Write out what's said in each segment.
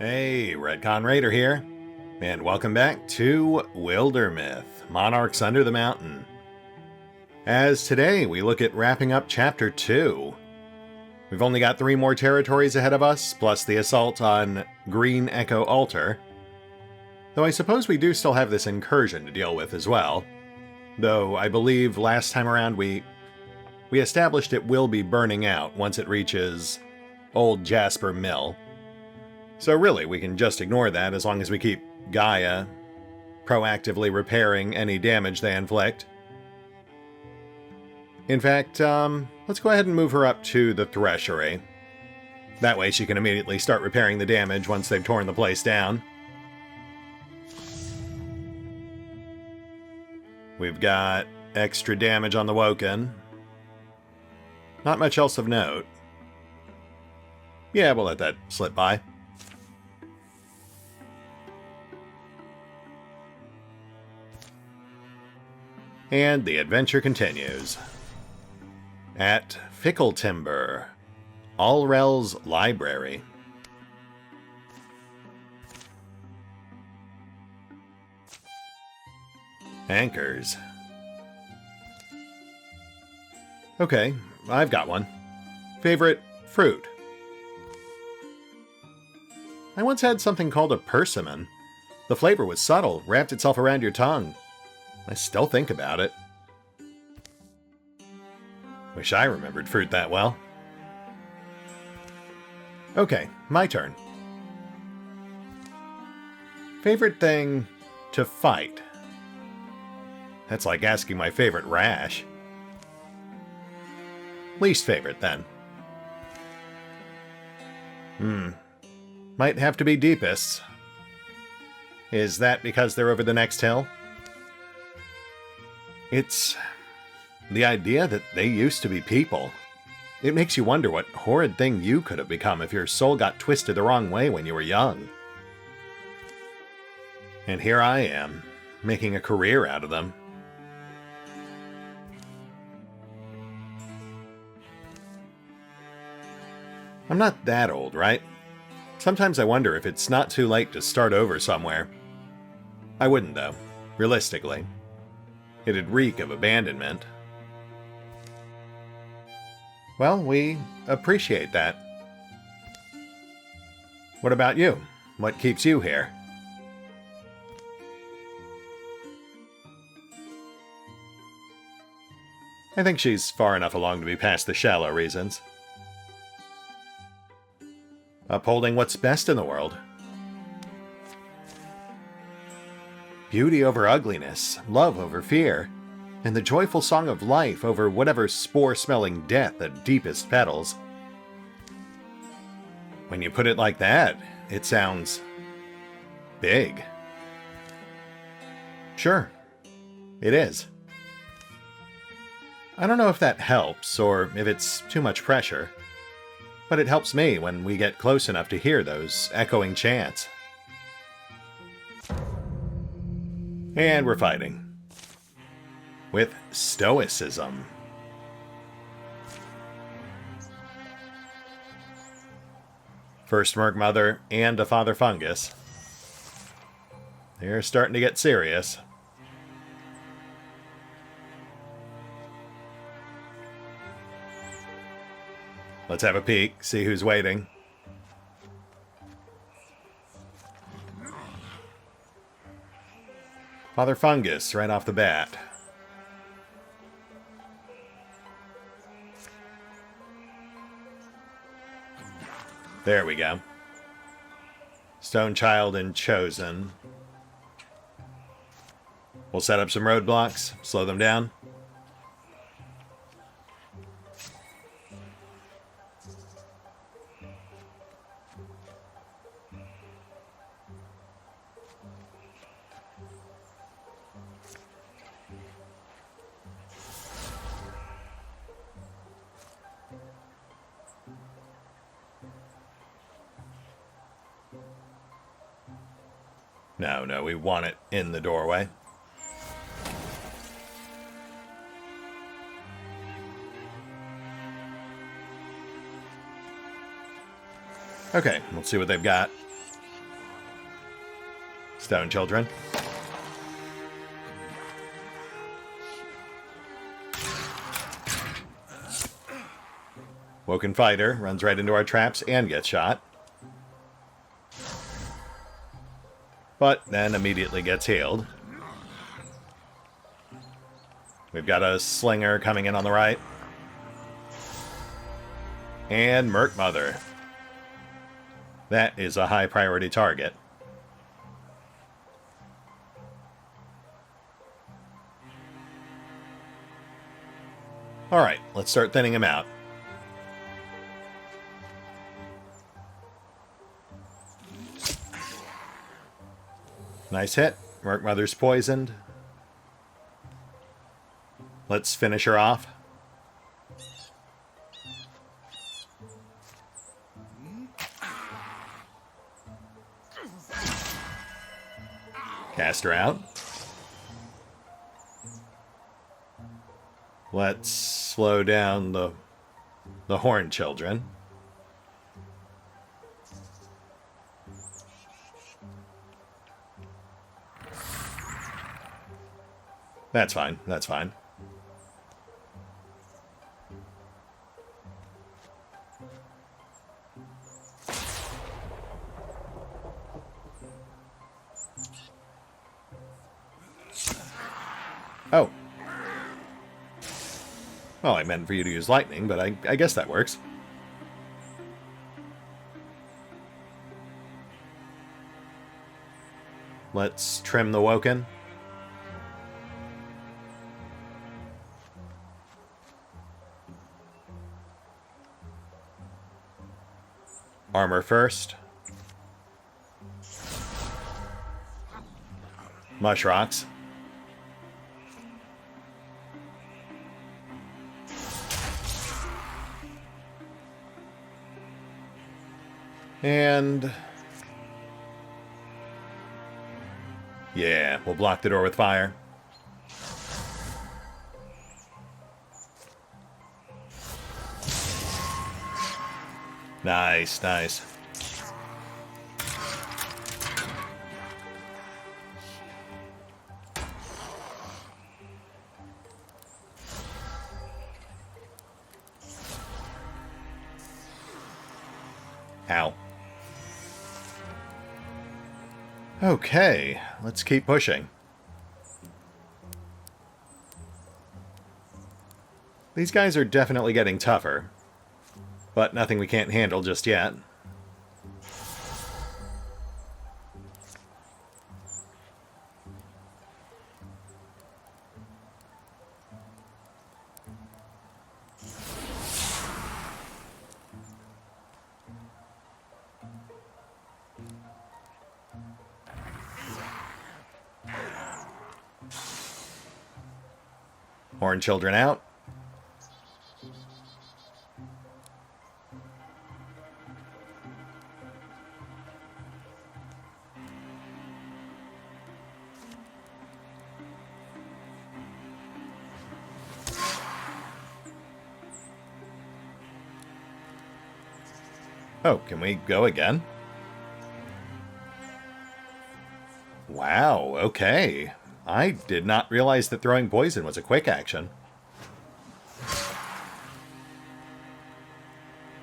Hey, RetconRaider here, and welcome back to Wildermyth, Monarchs Under the Mountain. As today we look at wrapping up Chapter 2. We've only got 3 more territories ahead of us, plus the assault on Green EgonAlter. Though I suppose we do still have this incursion to deal with as well. Though I believe last time around we established it will be burning out once it reaches Old Jasper Mill. So really, we can just ignore that as long as we keep Gaia proactively repairing any damage they inflict. In fact, let's go ahead and move her up to the Threshery. That way she can immediately start repairing the damage once they've torn the place down. We've got extra damage on the Woken. Not much else of note. Yeah, we'll let that slip by. And the adventure continues. At Fickle Timber, Allrel's Library. Anchors. Okay, I've got one. Favorite fruit. I once had something called a persimmon. The flavor was subtle, wrapped itself around your tongue. I still think about it. Wish I remembered fruit that well. Okay, my turn. Favorite thing to fight? That's like asking my favorite rash. Least favorite, then. Might have to be deepests. Is that because they're over the next hill? It's the idea that they used to be people. It makes you wonder what horrid thing you could have become if your soul got twisted the wrong way when you were young. And here I am, making a career out of them. I'm not that old, right? Sometimes I wonder if it's not too late to start over somewhere. I wouldn't, though, realistically. It'd reek of abandonment. Well, we appreciate that. What about you? What keeps you here? I think she's far enough along to be past the shallow reasons. Upholding what's best in the world. Beauty over ugliness, love over fear, and the joyful song of life over whatever spore-smelling death that deepest petals. When you put it like that, it sounds big. Sure, it is. I don't know if that helps, or if it's too much pressure, but it helps me when we get close enough to hear those echoing chants. And we're fighting. With stoicism. First Merc Mother and a Father Fungus. They're starting to get serious. Let's have a peek, see who's waiting. Father Fungus, right off the bat. There we go. Stone Child and Chosen. We'll set up some roadblocks, slow them down. No, we want it in the doorway. Okay, let's see what they've got. Stone children. Woken fighter runs right into our traps and gets shot. But then immediately gets healed. We've got a slinger coming in on the right. And Merc Mother. That is a high priority target. Alright, let's start thinning him out. Nice hit. Merc Mother's poisoned. Let's finish her off. Cast her out. Let's slow down the Horn Children. That's fine, that's fine. Oh. Well, I meant for you to use lightning, but I guess that works. Let's trim the Woken. Armor first. Mush rocks. And yeah, we'll block the door with fire. Nice, nice. Ow. Okay, let's keep pushing. These guys are definitely getting tougher, but nothing we can't handle just yet. Horn Children out. Oh, can we go again? Wow, okay. I did not realize that throwing poison was a quick action.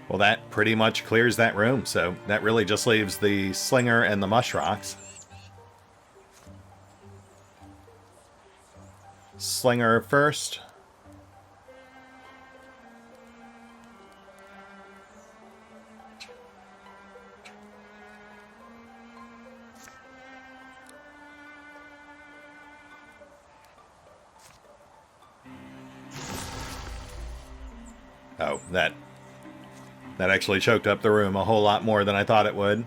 Well, that pretty much clears that room, so that really just leaves the Slinger and the Mush Rocks. Slinger first. Oh, that actually choked up the room a whole lot more than I thought it would.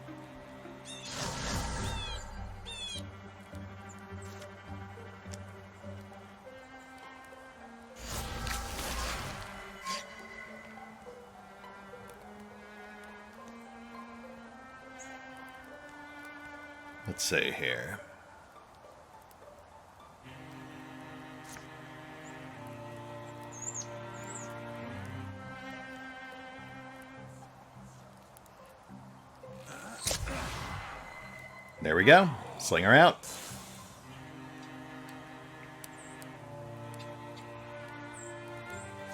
Let's see here. There we go. Slinger out.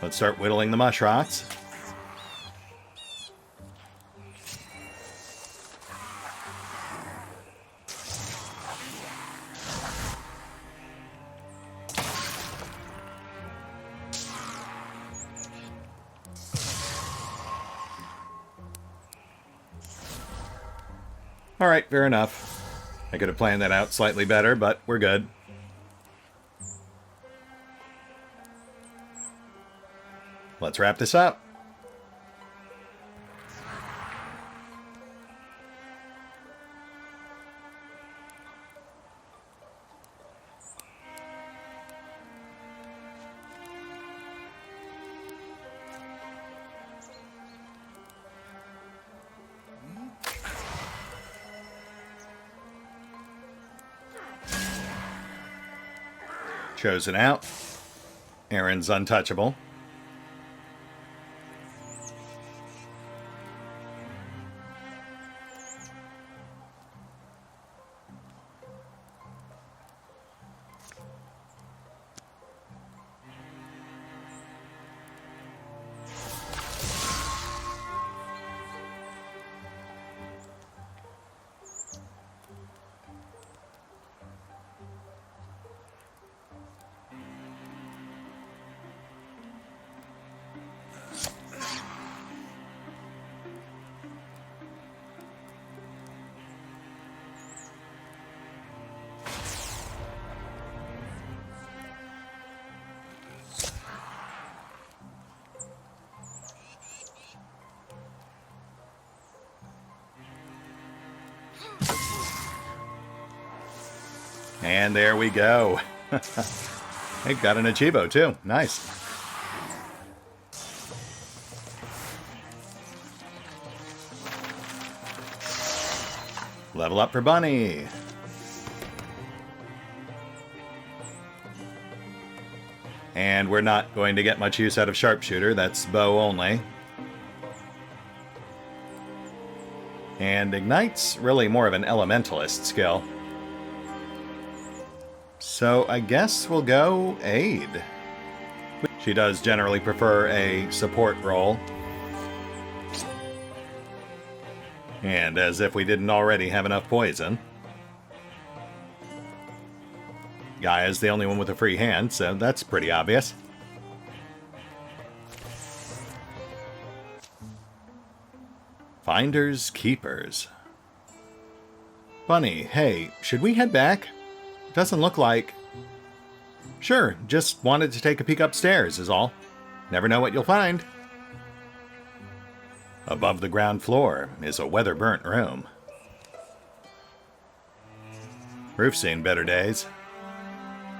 Let's start whittling the mush rocks. Alright, fair enough. I could have planned that out slightly better, but we're good. Let's wrap this up. Chosen out. Aaron's untouchable. And there we go. They've got an Achievo too. Nice. Level up for Bunny. And we're not going to get much use out of Sharpshooter. That's bow only. And Ignite's really more of an elementalist skill. So I guess we'll go Aid. She does generally prefer a support role. And as if we didn't already have enough poison. Gaia's the only one with a free hand, so that's pretty obvious. Finders Keepers. Bunny, hey, should we head back? Doesn't look like... Sure, just wanted to take a peek upstairs is all. Never know what you'll find. Above the ground floor is a weather-burnt room. Roof's seen better days.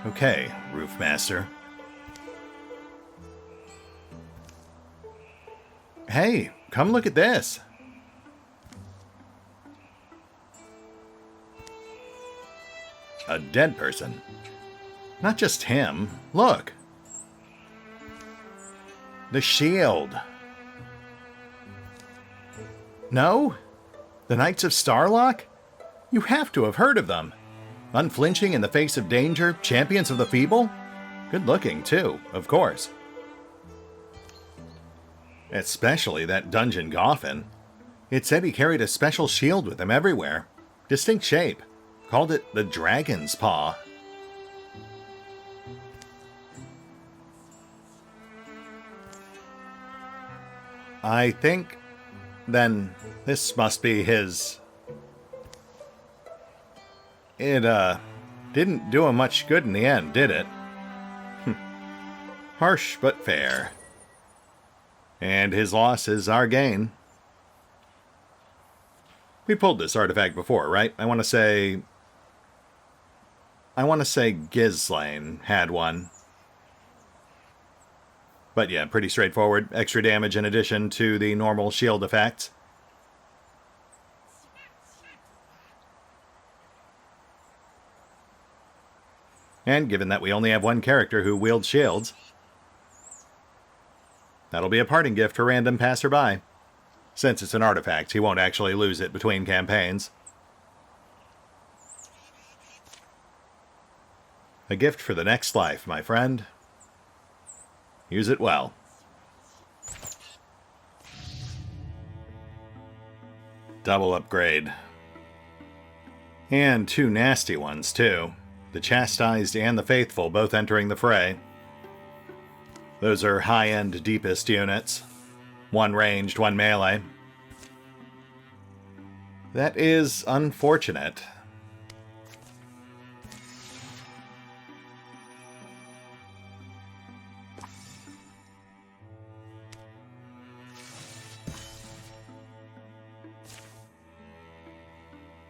Okay, Roof Master. Hey, come look at this. A dead person. Not just him. Look. The shield. No? The Knights of Starlock? You have to have heard of them. Unflinching in the face of danger, champions of the feeble? Good looking, too, of course. Especially that dungeon Goffin. It said he carried a special shield with him everywhere. Distinct shape. Called it the Dragon's Paw. I think, then, this must be his... It, didn't do him much good in the end, did it? Harsh but fair. And his loss is our gain. We pulled this artifact before, right? I want to say Ghislaine had one. But yeah, pretty straightforward. Extra damage in addition to the normal shield effects. And given that we only have one character who wields shields, that'll be a parting gift for RandomPassrby. Since it's an artifact, he won't actually lose it between campaigns. A gift for the next life, my friend. Use it well. Double upgrade. And 2 nasty ones, too. The Chastised and the Faithful both entering the fray. Those are high-end deepest units. 1 ranged, 1 melee. That is unfortunate.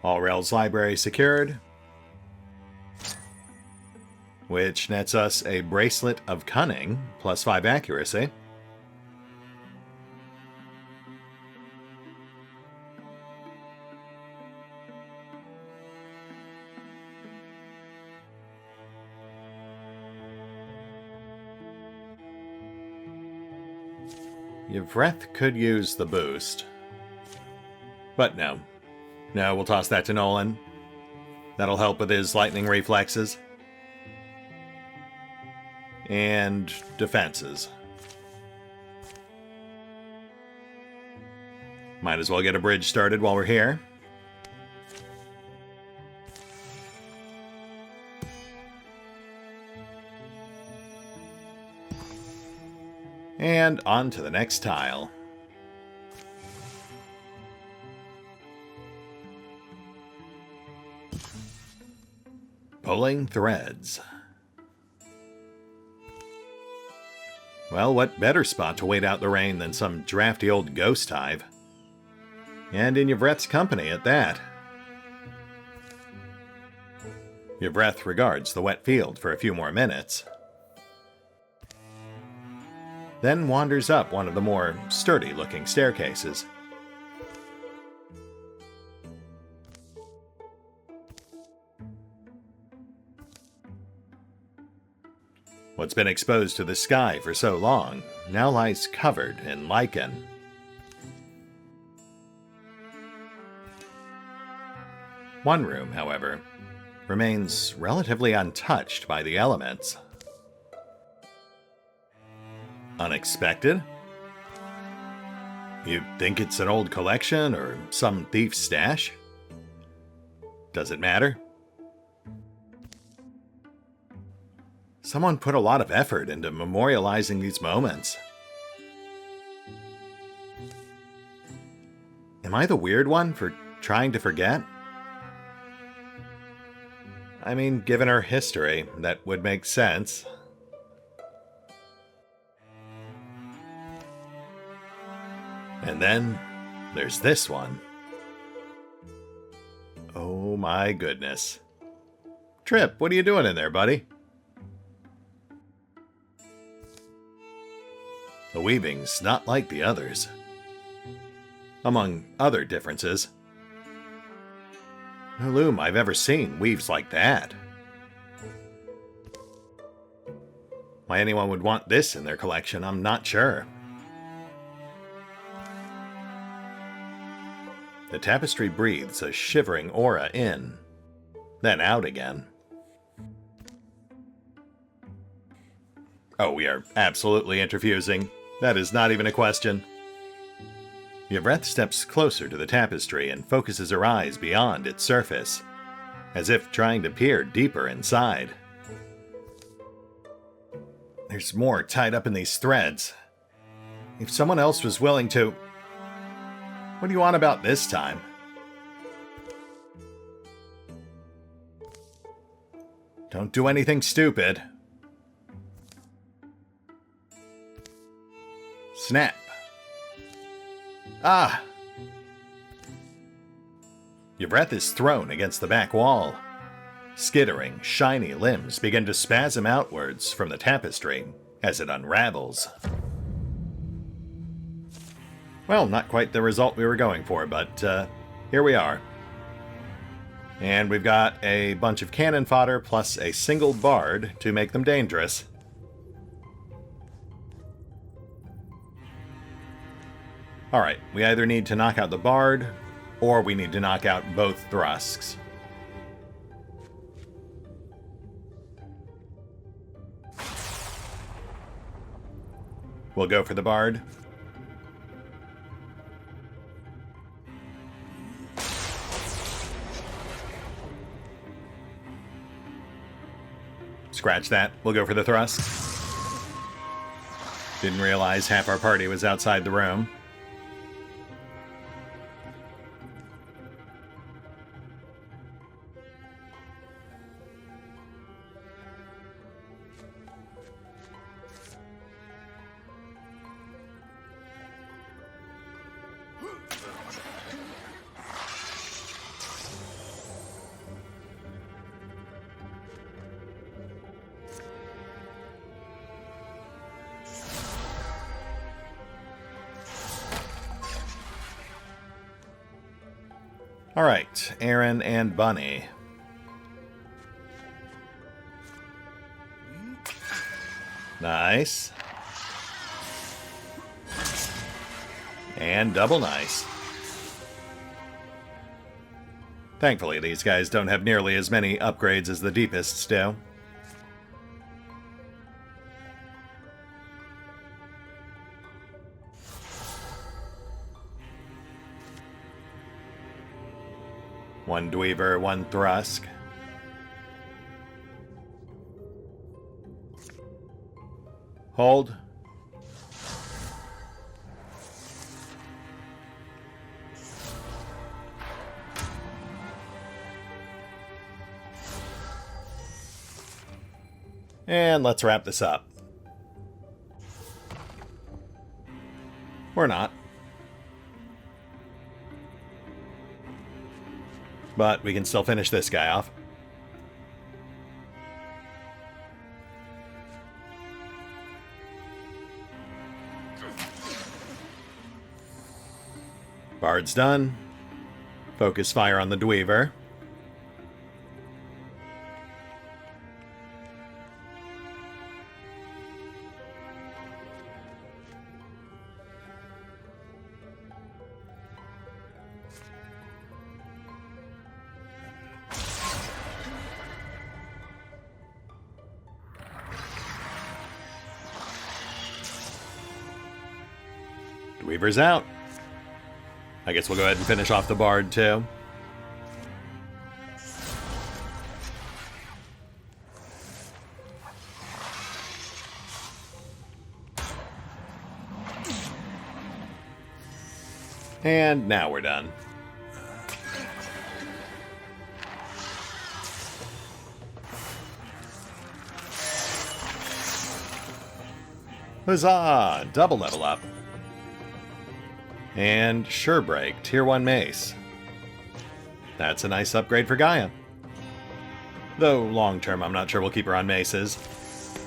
All Real's library secured, which nets us a Bracelet of Cunning, plus 5 accuracy. Yvreth could use the boost, but no. No, we'll toss that to Nolan. That'll help with his lightning reflexes. And defenses. Might as well get a bridge started while we're here. And on to the next tile. Pulling threads. Well, what better spot to wait out the rain than some drafty old ghost hive? And in Yvreth's company at that. Yvreth regards the wet field for a few more minutes. Then wanders up one of the more sturdy-looking staircases. What's been exposed to the sky for so long now lies covered in lichen. One room, however, remains relatively untouched by the elements. Unexpected? You think it's an old collection or some thief's stash? Does it matter? Someone put a lot of effort into memorializing these moments. Am I the weird one for trying to forget? I mean, given her history, that would make sense. And then, there's this one. Oh my goodness. Trip, what are you doing in there, buddy? The weaving's not like the others. Among other differences, no loom I've ever seen weaves like that. Why anyone would want this in their collection, I'm not sure. The tapestry breathes a shivering aura in, then out again. Oh, we are absolutely interfusing. That is not even a question. Yvreth steps closer to the tapestry and focuses her eyes beyond its surface, as if trying to peer deeper inside. There's more tied up in these threads. If someone else was willing to... What do you want about this time? Don't do anything stupid. Snap. Ah! Yvreth is thrown against the back wall. Skittering, shiny limbs begin to spasm outwards from the tapestry as it unravels. Well, not quite the result we were going for, but here we are. And we've got a bunch of cannon fodder plus a single bard to make them dangerous. Alright, we either need to knock out the bard, or we need to knock out both thrusts. we'll go for the bard. Scratch that. We'll go for the thrust. Didn't realize half our party was outside the room. Alright, Aaron and Bunny. Nice. And double nice. Thankfully, these guys don't have nearly as many upgrades as the deepists do. One Dweaver, one Thrusk. Hold. And let's wrap this up. Or not. But we can still finish this guy off. Bard's done. Focus fire on the Dweaver. Weaver's out. I guess we'll go ahead and finish off the Bard, too. And now we're done. Huzzah! Double level up. And Surebreak, Tier 1 Mace. That's a nice upgrade for Gaia. Though, long term, I'm not sure we'll keep her on maces.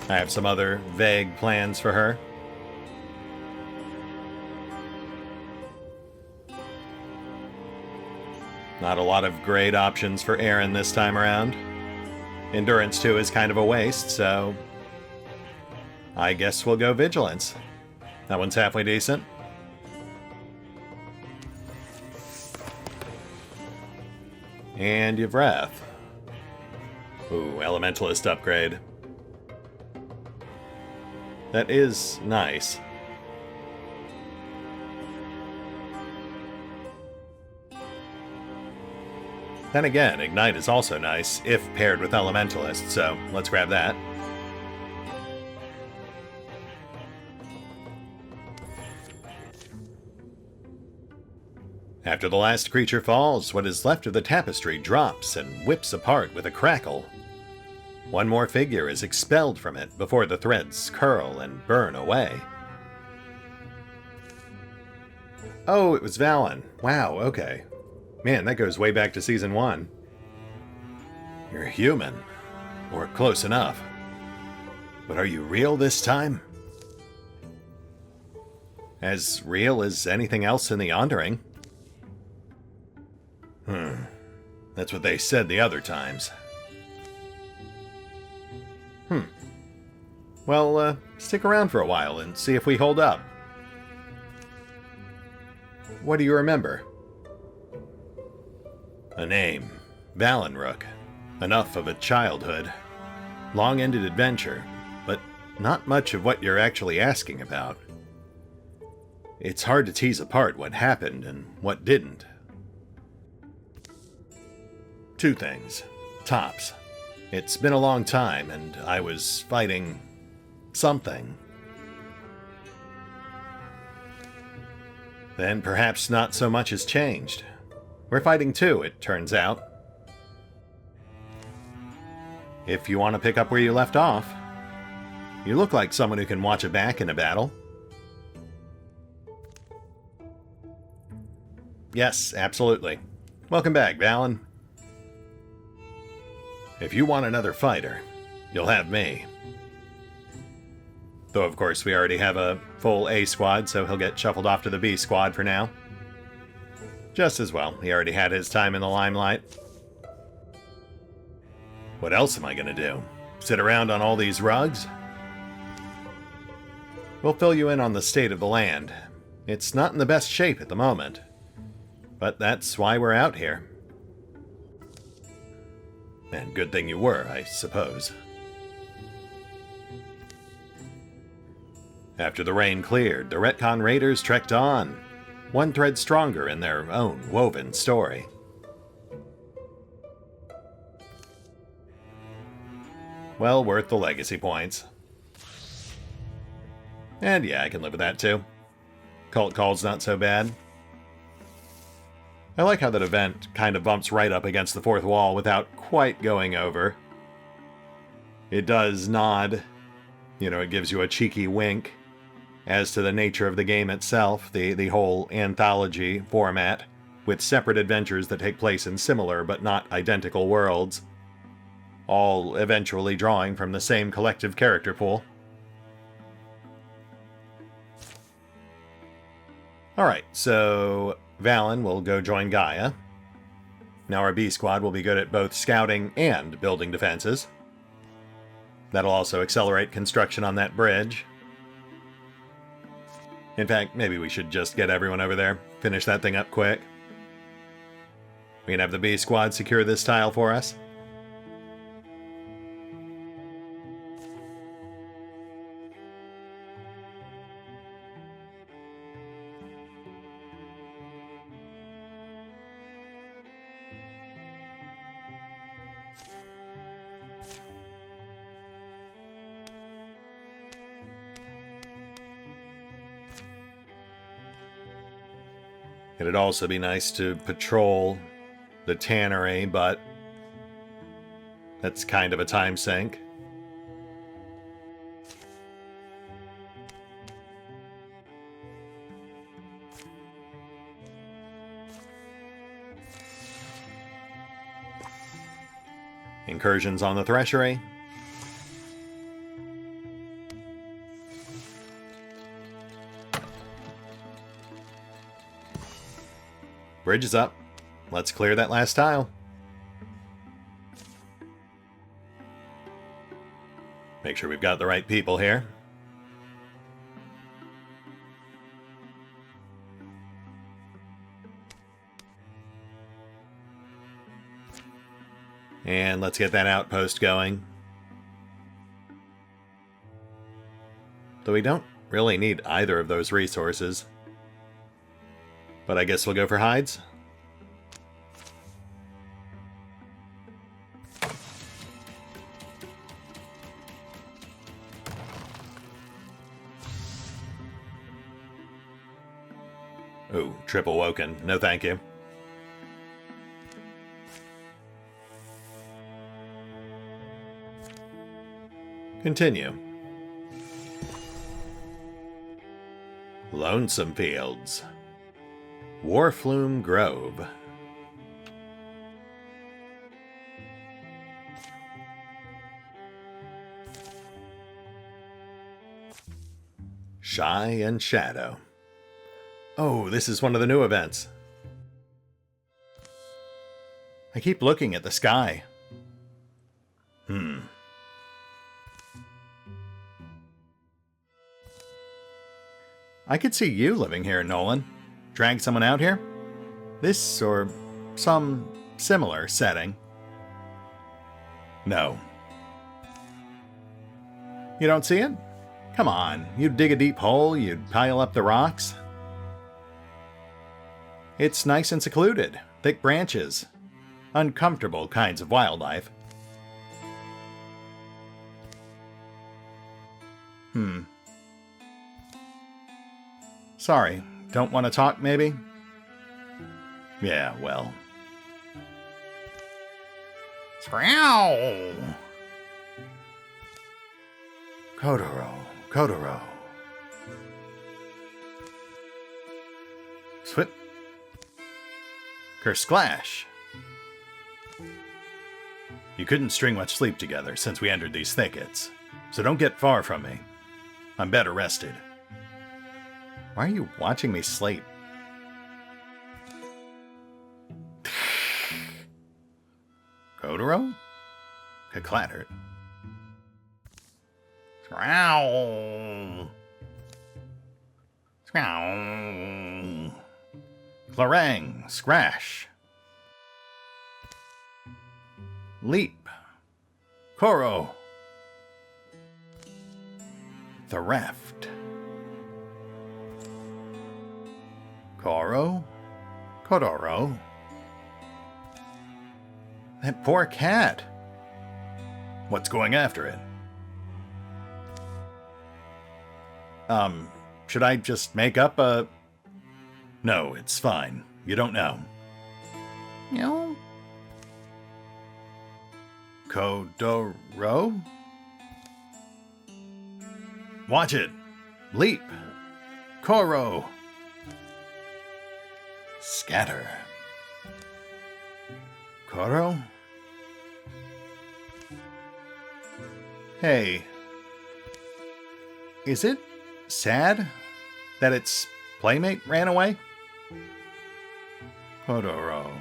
I have some other vague plans for her. Not a lot of great options for Aaron this time around. Endurance 2 is kind of a waste, so I guess we'll go Vigilance. That one's halfway decent. And Yvreth. Ooh, Elementalist upgrade. That is nice. Then again, Ignite is also nice, if paired with Elementalist, so let's grab that. After the last creature falls, what is left of the tapestry drops and whips apart with a crackle. One more figure is expelled from it before the threads curl and burn away. Oh, it was Valen. Wow, okay. Man, that goes way back to Season 1. You're human. Or close enough. But are you real this time? As real as anything else in the Ondering. That's what they said the other times. Well, stick around for a while and see if we hold up. What do you remember? A name. Valinrook. Enough of a childhood. Long-ended adventure, but not much of what you're actually asking about. it's hard to tease apart what happened and what didn't. Two things. Tops. It's been a long time, and I was fighting something. Then perhaps not so much has changed. We're fighting too, it turns out. If you want to pick up where you left off. You look like someone who can watch a back in a battle. Yes, absolutely. Welcome back, Valen. If you want another fighter, you'll have me. Though, of course, we already have a full A squad, so he'll get shuffled off to the B squad for now. Just as well, he already had his time in the limelight. What else am I gonna do? Sit around on all these rugs? We'll fill you in on the state of the land. It's not in the best shape at the moment. But that's why we're out here. And good thing you were, I suppose. After the rain cleared, the RetconRaiders trekked on, one thread stronger in their own woven story. Well worth the legacy points. And yeah, I can live with that too. Cult Call's not so bad. I like how that event kind of bumps right up against the fourth wall without quite going over. It does nod. You know, it gives you a cheeky wink as to the nature of the game itself, the whole anthology format, with separate adventures that take place in similar but not identical worlds, all eventually drawing from the same collective character pool. Alright, so Valen will go join Gaia. Now our B squad will be good at both scouting and building defenses. That'll also accelerate construction on that bridge. In fact, maybe we should just get everyone over there, finish that thing up quick. We can have the B squad secure this tile for us. It'd also be nice to patrol the tannery, but that's kind of a time sink. Incursions on the threshery. Bridge is up. Let's clear that last tile. Make sure we've got the right people here. And let's get that outpost going. Though we don't really need either of those resources. But I guess we'll go for hides. Ooh, triple woken. No thank you. Continue. Lonesome Fields. Warflume Grove. Shy and Shadow. Oh, this is one of the new events. I keep looking at the sky. I could see you living here, Nolan. Drag someone out here? This or some similar setting. No. You don't see it? Come on, you'd dig a deep hole, you'd pile up the rocks. It's nice and secluded, thick branches, uncomfortable kinds of wildlife. Sorry, don't want to talk, maybe? Yeah, well. Kotaro. Swip. Kersplash. You couldn't string much sleep together since we entered these thickets, so don't get far from me. I'm better rested. Why are you watching me sleep? Kotaro? Clattered. Clorang, scrash. Leap. Koro. The raft. Koro. Kodoro. That poor cat. What's going after it? Should I just make up a... No, it's fine. You don't know. No. Kodoro? Watch it. Leap. Koro. Scatter. Koro? Hey. Is it sad that its playmate ran away? Kodoro.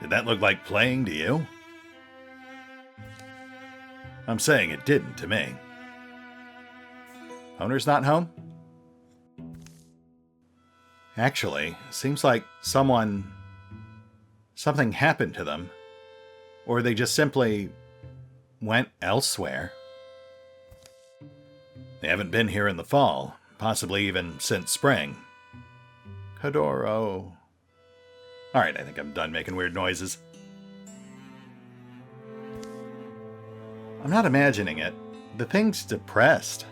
Did that look like playing to you? I'm saying it didn't to me. Owner's not home? Actually, seems like something happened to them. Or they just simply went elsewhere. They haven't been here in the fall, possibly even since spring. Kodoro. Alright, I think I'm done making weird noises. I'm not imagining it. The thing's depressed.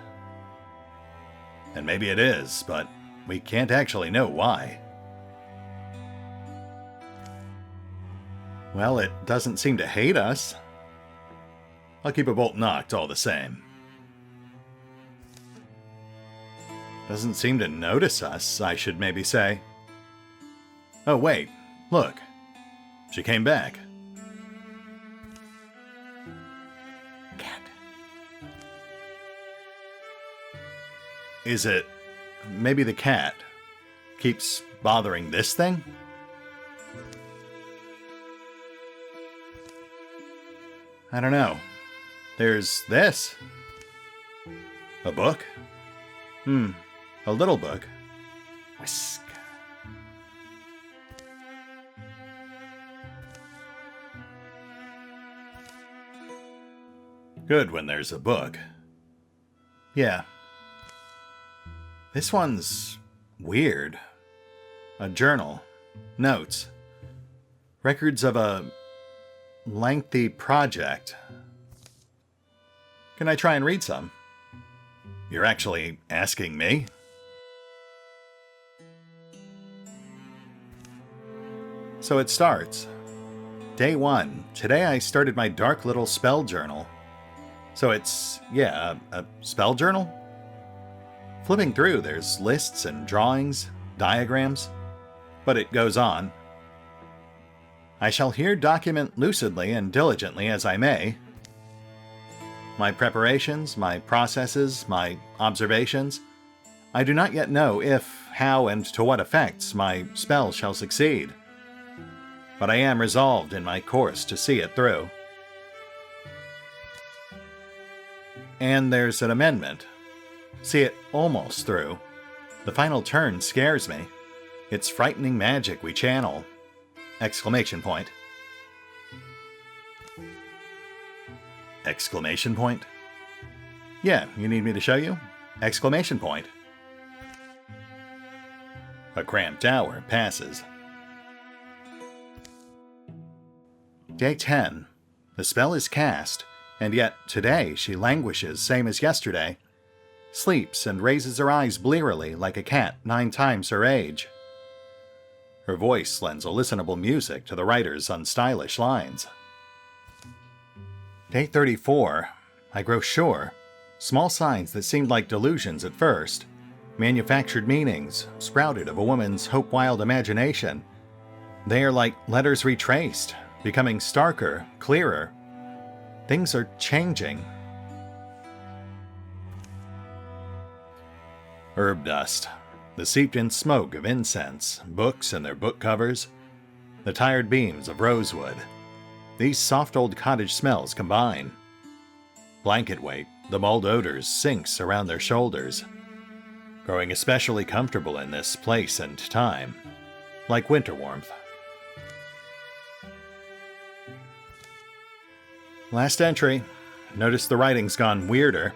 And maybe it is, but we can't actually know why. Well, it doesn't seem to hate us. I'll keep a bolt knocked all the same. Doesn't seem to notice us, I should maybe say. Oh wait, look. She came back. Cat. Is it maybe the cat keeps bothering this thing? I don't know. There's this. A book? A little book. Whisk. Good when there's a book. Yeah. This one's weird. A journal. Notes. Records of a lengthy project. Can I try and read some? You're actually asking me? So it starts. Day 1. Today I started my dark little spell journal. So it's, yeah, a spell journal? Flipping through, there's lists and drawings, diagrams. But it goes on. I shall here document lucidly and diligently as I may. My preparations, my processes, my observations. I do not yet know if, how, and to what effects my spell shall succeed. But I am resolved in my course to see it through. And there's an amendment. See it almost through. The final turn scares me. It's frightening magic we channel. Exclamation point. Exclamation point? Yeah, you need me to show you? Exclamation point. A cramped hour passes. Day 10. The spell is cast, and yet today she languishes same as yesterday. Sleeps and raises her eyes blearily like a cat 9 times her age. Her voice lends a listenable music to the writer's unstylish lines. Day 34. I grow sure. Small signs that seemed like delusions at first. Manufactured meanings, sprouted of a woman's hope-wild imagination. They are like letters retraced, becoming starker, clearer. Things are changing. Herb dust. The seeped-in smoke of incense, books and their book covers, the tired beams of rosewood. These soft old cottage smells combine. Blanket weight, the mulled odors sinks around their shoulders, growing especially comfortable in this place and time, like winter warmth. Last entry. Notice the writing's gone weirder.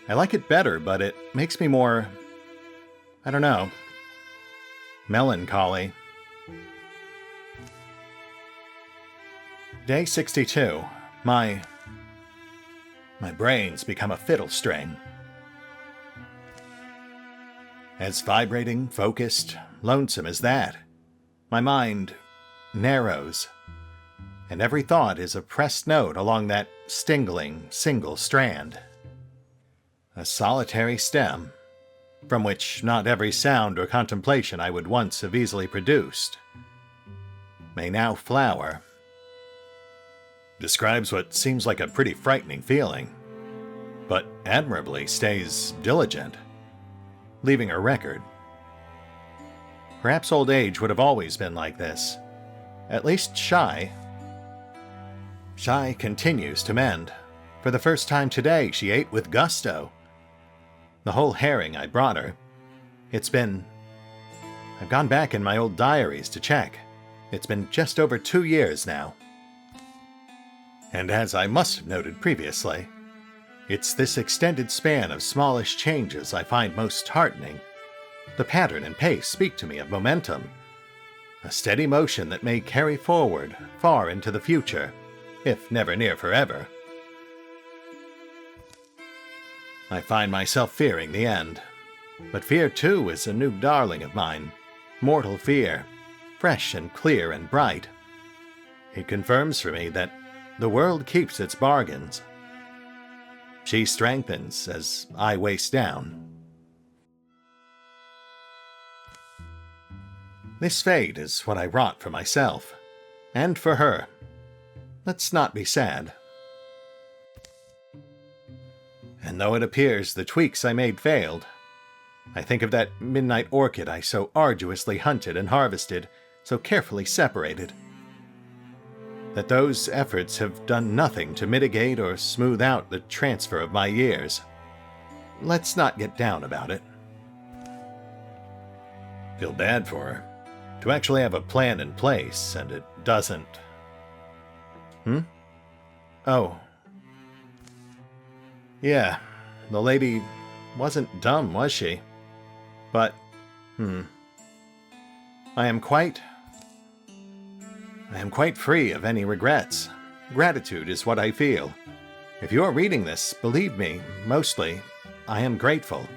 I like it better, but it makes me more, I don't know, melancholy. Day 62. My brain's become a fiddle string. As vibrating, focused, lonesome as that, my mind narrows, and every thought is a pressed note along that stingling, single strand. A solitary stem, from which not every sound or contemplation I would once have easily produced, may now flower. Describes what seems like a pretty frightening feeling, but admirably stays diligent, leaving a record. Perhaps old age would have always been like this. At least Shy. Shy continues to mend. For the first time today, she ate with gusto. The whole herring I brought her. I've gone back in my old diaries to check. It's been just over 2 years now. And as I must have noted previously, it's this extended span of smallish changes I find most heartening. The pattern and pace speak to me of momentum, a steady motion that may carry forward far into the future, if never near forever. I find myself fearing the end, but fear too is a new darling of mine, mortal fear, fresh and clear and bright. It confirms for me that the world keeps its bargains. She strengthens as I waste down. This fate is what I wrought for myself, and for her. Let's not be sad. And though it appears the tweaks I made failed, I think of that midnight orchid I so arduously hunted and harvested, so carefully separated. That those efforts have done nothing to mitigate or smooth out the transfer of my years. Let's not get down about it. Feel bad for her. To actually have a plan in place, and it doesn't... Oh. Yeah, the lady wasn't dumb, was she? But, I am quite free of any regrets. Gratitude is what I feel. If you are reading this, believe me, mostly, I am grateful.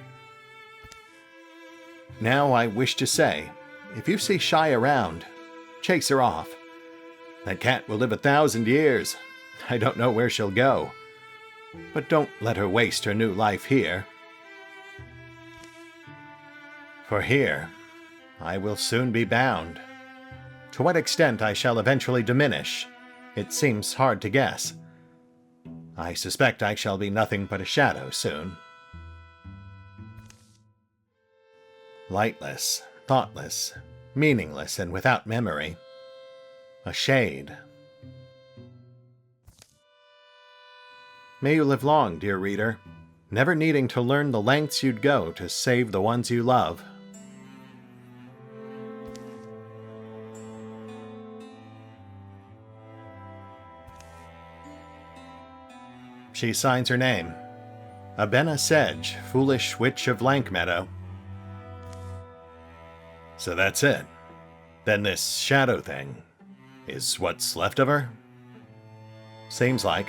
Now I wish to say, if you see Shy around, chase her off. That cat will live 1,000 years. I don't know where she'll go. But don't let her waste her new life here. For here, I will soon be bound. To what extent I shall eventually diminish, it seems hard to guess. I suspect I shall be nothing but a shadow soon. Lightless, thoughtless, meaningless, and without memory. A shade. May you live long, dear reader, never needing to learn the lengths you'd go to save the ones you love. She signs her name. Abena Sedge, foolish witch of Lankmeadow. So that's it. Then this shadow thing is what's left of her? Seems like.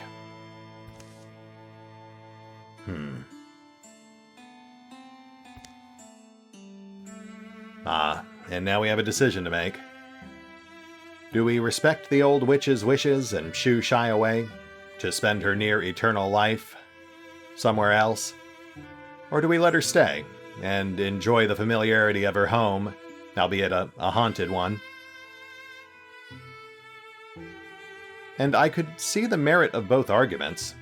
And now we have a decision to make. Do we respect the old witch's wishes and shoo shy away to spend her near eternal life somewhere else? Or do we let her stay and enjoy the familiarity of her home, albeit a haunted one? And I could see the merit of both arguments.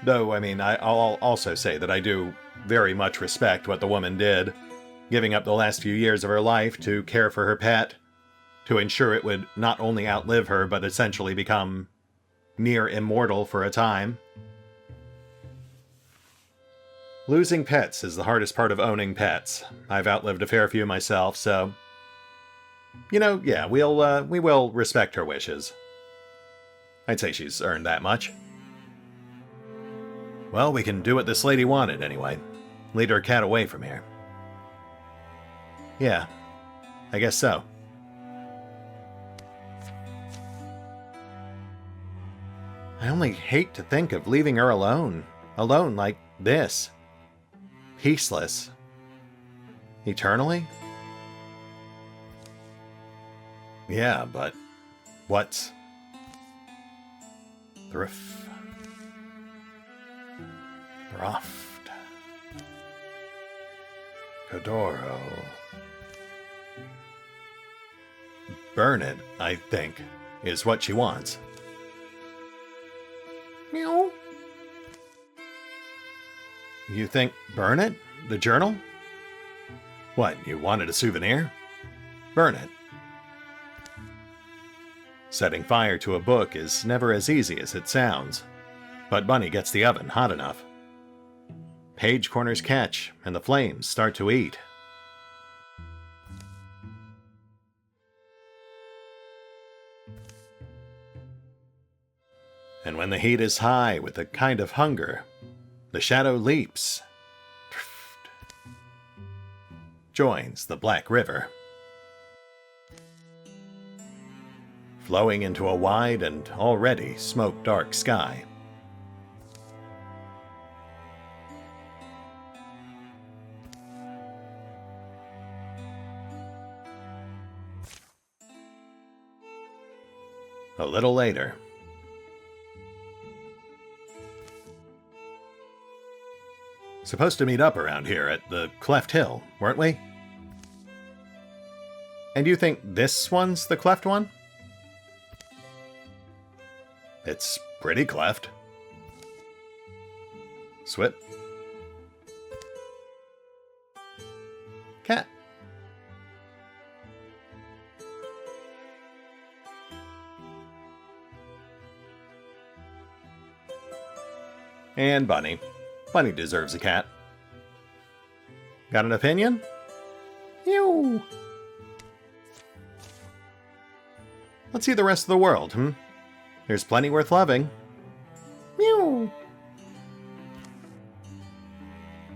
Though, I mean, I'll also say that I do very much respect what the woman did, giving up the last few years of her life to care for her pet, to ensure it would not only outlive her, but essentially become near immortal for a time. Losing pets is the hardest part of owning pets. I've outlived a fair few myself, so... You know, yeah, we will respect her wishes. I'd say she's earned that much. Well, we can do what this lady wanted, anyway. Lead her cat away from here. Yeah, I guess so. I only hate to think of leaving her alone. Alone like this. Peaceless. Eternally? Yeah, but... what's... Throft. Kodoro. Burn it, I think, is what she wants. Meow. You think burn it? The journal? What, you wanted a souvenir? Burn it. Setting fire to a book is never as easy as it sounds, but Bunny gets the oven hot enough. Page corners catch, and the flames start to eat. And when the heat is high with a kind of hunger, the shadow leaps, joins the Black River, flowing into a wide and already smoke-dark sky. A little later, supposed to meet up around here at the Cleft Hill, weren't we? And you think this one's the cleft one? It's pretty cleft. Swip. Cat. And Bunny. Bunny deserves a cat. Got an opinion? Ew. Let's see the rest of the world, There's plenty worth loving. Meow.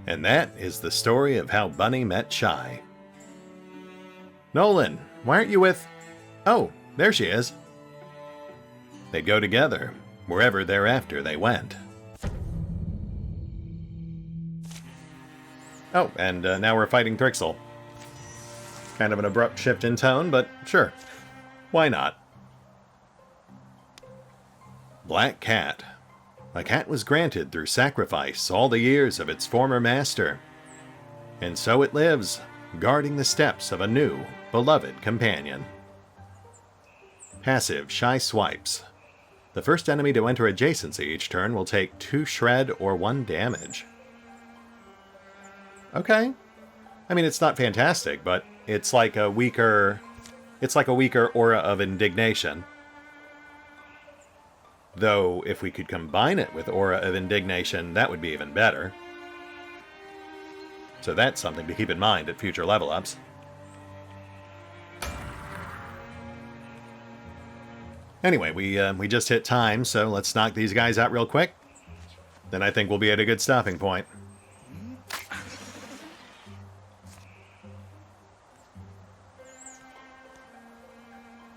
And that is the story of how Bunny met Shy. Nolan, why aren't you with... Oh, there she is. They'd go together, wherever thereafter they went. Oh, and now we're fighting Thrixel. Kind of an abrupt shift in tone, but sure. Why not? Black Cat. A cat was granted through sacrifice all the years of its former master. And so it lives, guarding the steps of a new, beloved companion. Passive Shy Swipes. The first enemy to enter adjacency each turn will take 2 shred or 1 damage. Okay. I mean, it's not fantastic, but it's like a weaker aura of indignation. Though, if we could combine it with Aura of Indignation, that would be even better. So that's something to keep in mind at future level ups. Anyway, we just hit time, so let's knock these guys out real quick. Then I think we'll be at a good stopping point.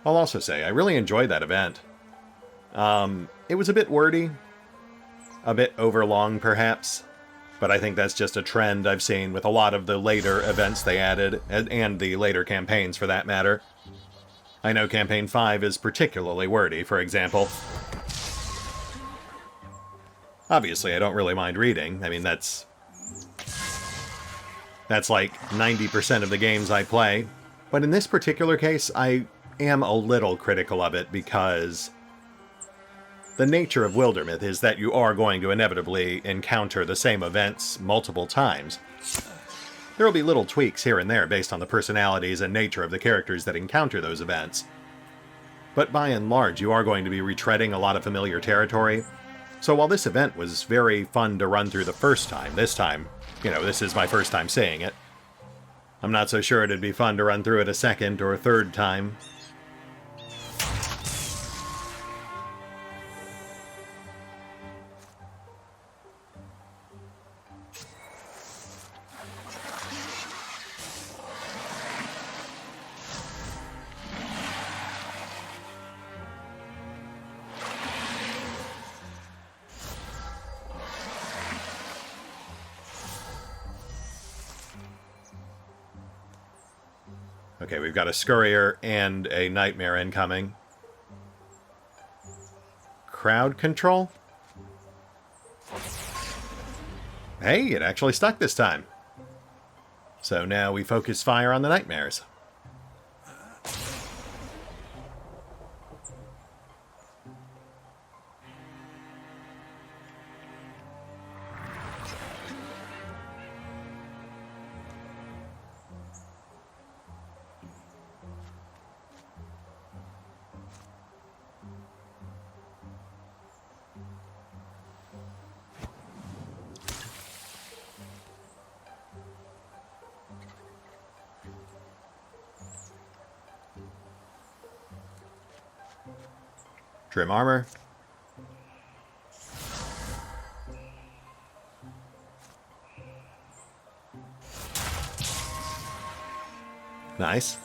I'll also say, I really enjoyed that event. It was a bit wordy, a bit overlong perhaps, but I think that's just a trend I've seen with a lot of the later events they added, and the later campaigns for that matter. I know Campaign 5 is particularly wordy, for example. Obviously, I don't really mind reading. I mean, that's like 90% of the games I play. But in this particular case, I am a little critical of it because the nature of Wildermyth is that you are going to inevitably encounter the same events multiple times. There will be little tweaks here and there based on the personalities and nature of the characters that encounter those events. But by and large, you are going to be retreading a lot of familiar territory. So while this event was very fun to run through the first time, this time, this is my first time seeing it. I'm not so sure it'd be fun to run through it a second or a third time. Okay, we've got a Scurrier and a Nightmare incoming. Crowd control? Hey, it actually stuck this time. So now we focus fire on the Nightmares. Trim armor. Nice.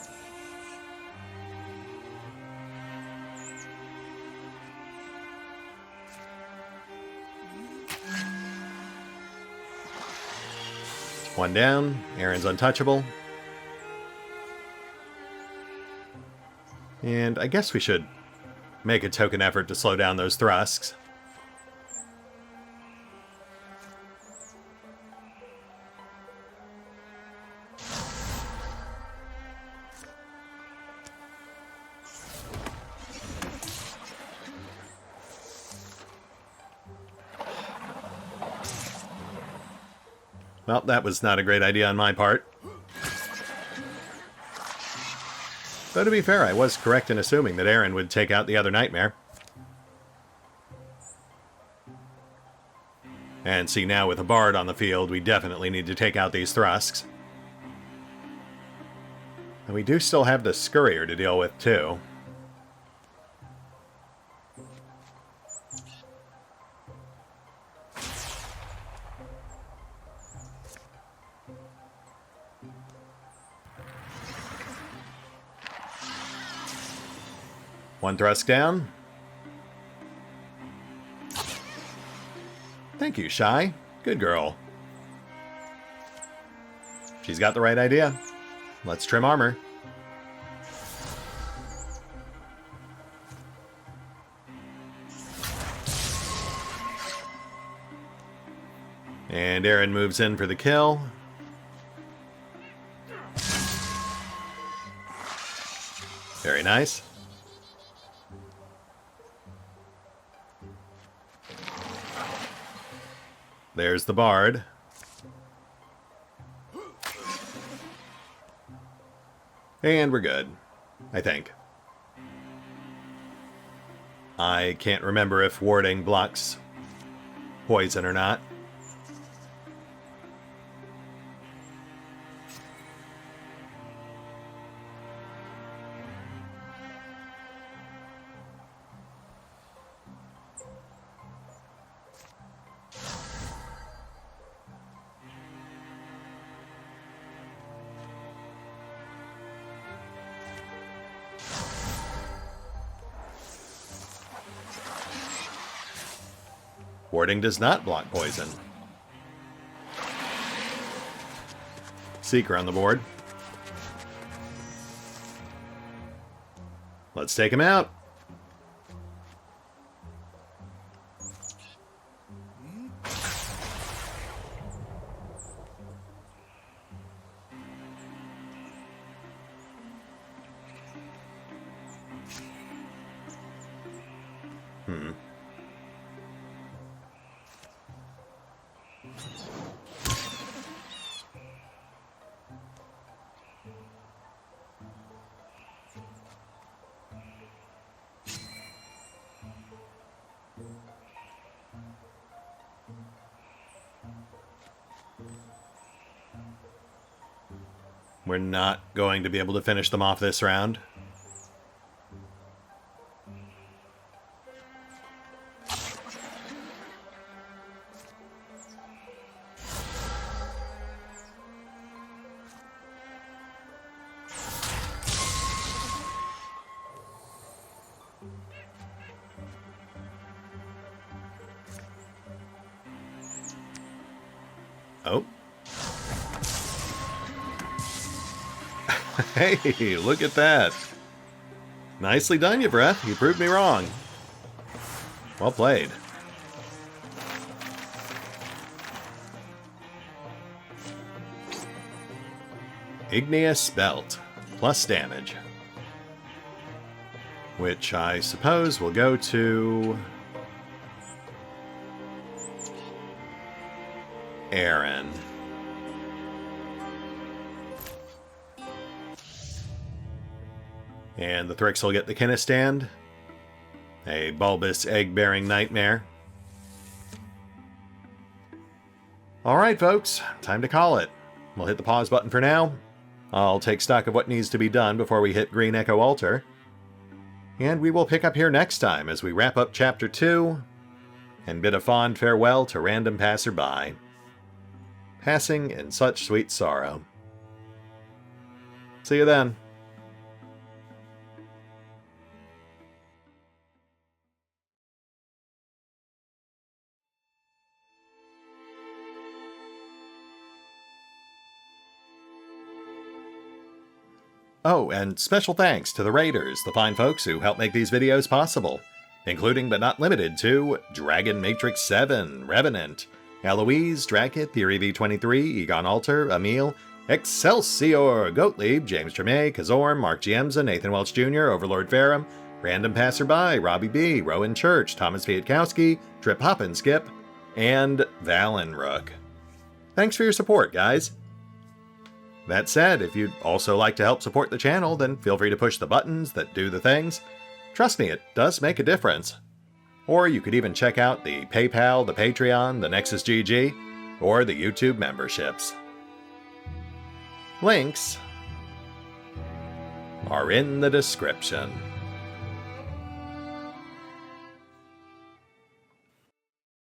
One down. Aaron's untouchable. And I guess we should make a token effort to slow down those thrusts. Well, that was not a great idea on my part. Though to be fair, I was correct in assuming that Aaron would take out the other Nightmare. And see, now with a Bard on the field, we definitely need to take out these thrusts. And we do still have the Scurrier to deal with, too. One thrust down. Thank you, Shy. Good girl. She's got the right idea. Let's trim armor. And Aaron moves in for the kill. Very nice. There's the Bard. And we're good, I think. I can't remember if warding blocks poison or not. Warding does not block poison. Seeker on the board. Let's take him out. We're not going to be able to finish them off this round. Oh. Hey, look at that. Nicely done, you Breath. You proved me wrong. Well played. Igneous Belt. Plus damage. Which I suppose will go to Aaron. And the Thrix will get the Kinnestand. A bulbous egg-bearing nightmare. Alright folks, time to call it. We'll hit the pause button for now. I'll take stock of what needs to be done before we hit green EgonAlter. And we will pick up here next time as we wrap up Chapter 2 and bid a fond farewell to RandomPassrby. Passing in such sweet sorrow. See you then. Oh, and special thanks to the Raiders, the fine folks who help make these videos possible, including but not limited to Dragon Matrix 7, Revenant, Alois, Drakiith, Theory V23, EgonAlter, Emile, Exsellsior, Gottlieb, James Trimmier, Kazorm, Mark Giemza, Nathan Welch Jr., OverlordPherom, RandomPassrby, RobbyB, Rowan Church, Tomasz Piątkowski, Triphoppenskip, and Valinrook. Thanks for your support, guys. That said, if you'd also like to help support the channel, then feel free to push the buttons that do the things. Trust me, it does make a difference. Or you could even check out the PayPal, the Patreon, the Nexus GG, or the YouTube memberships. Links are in the description.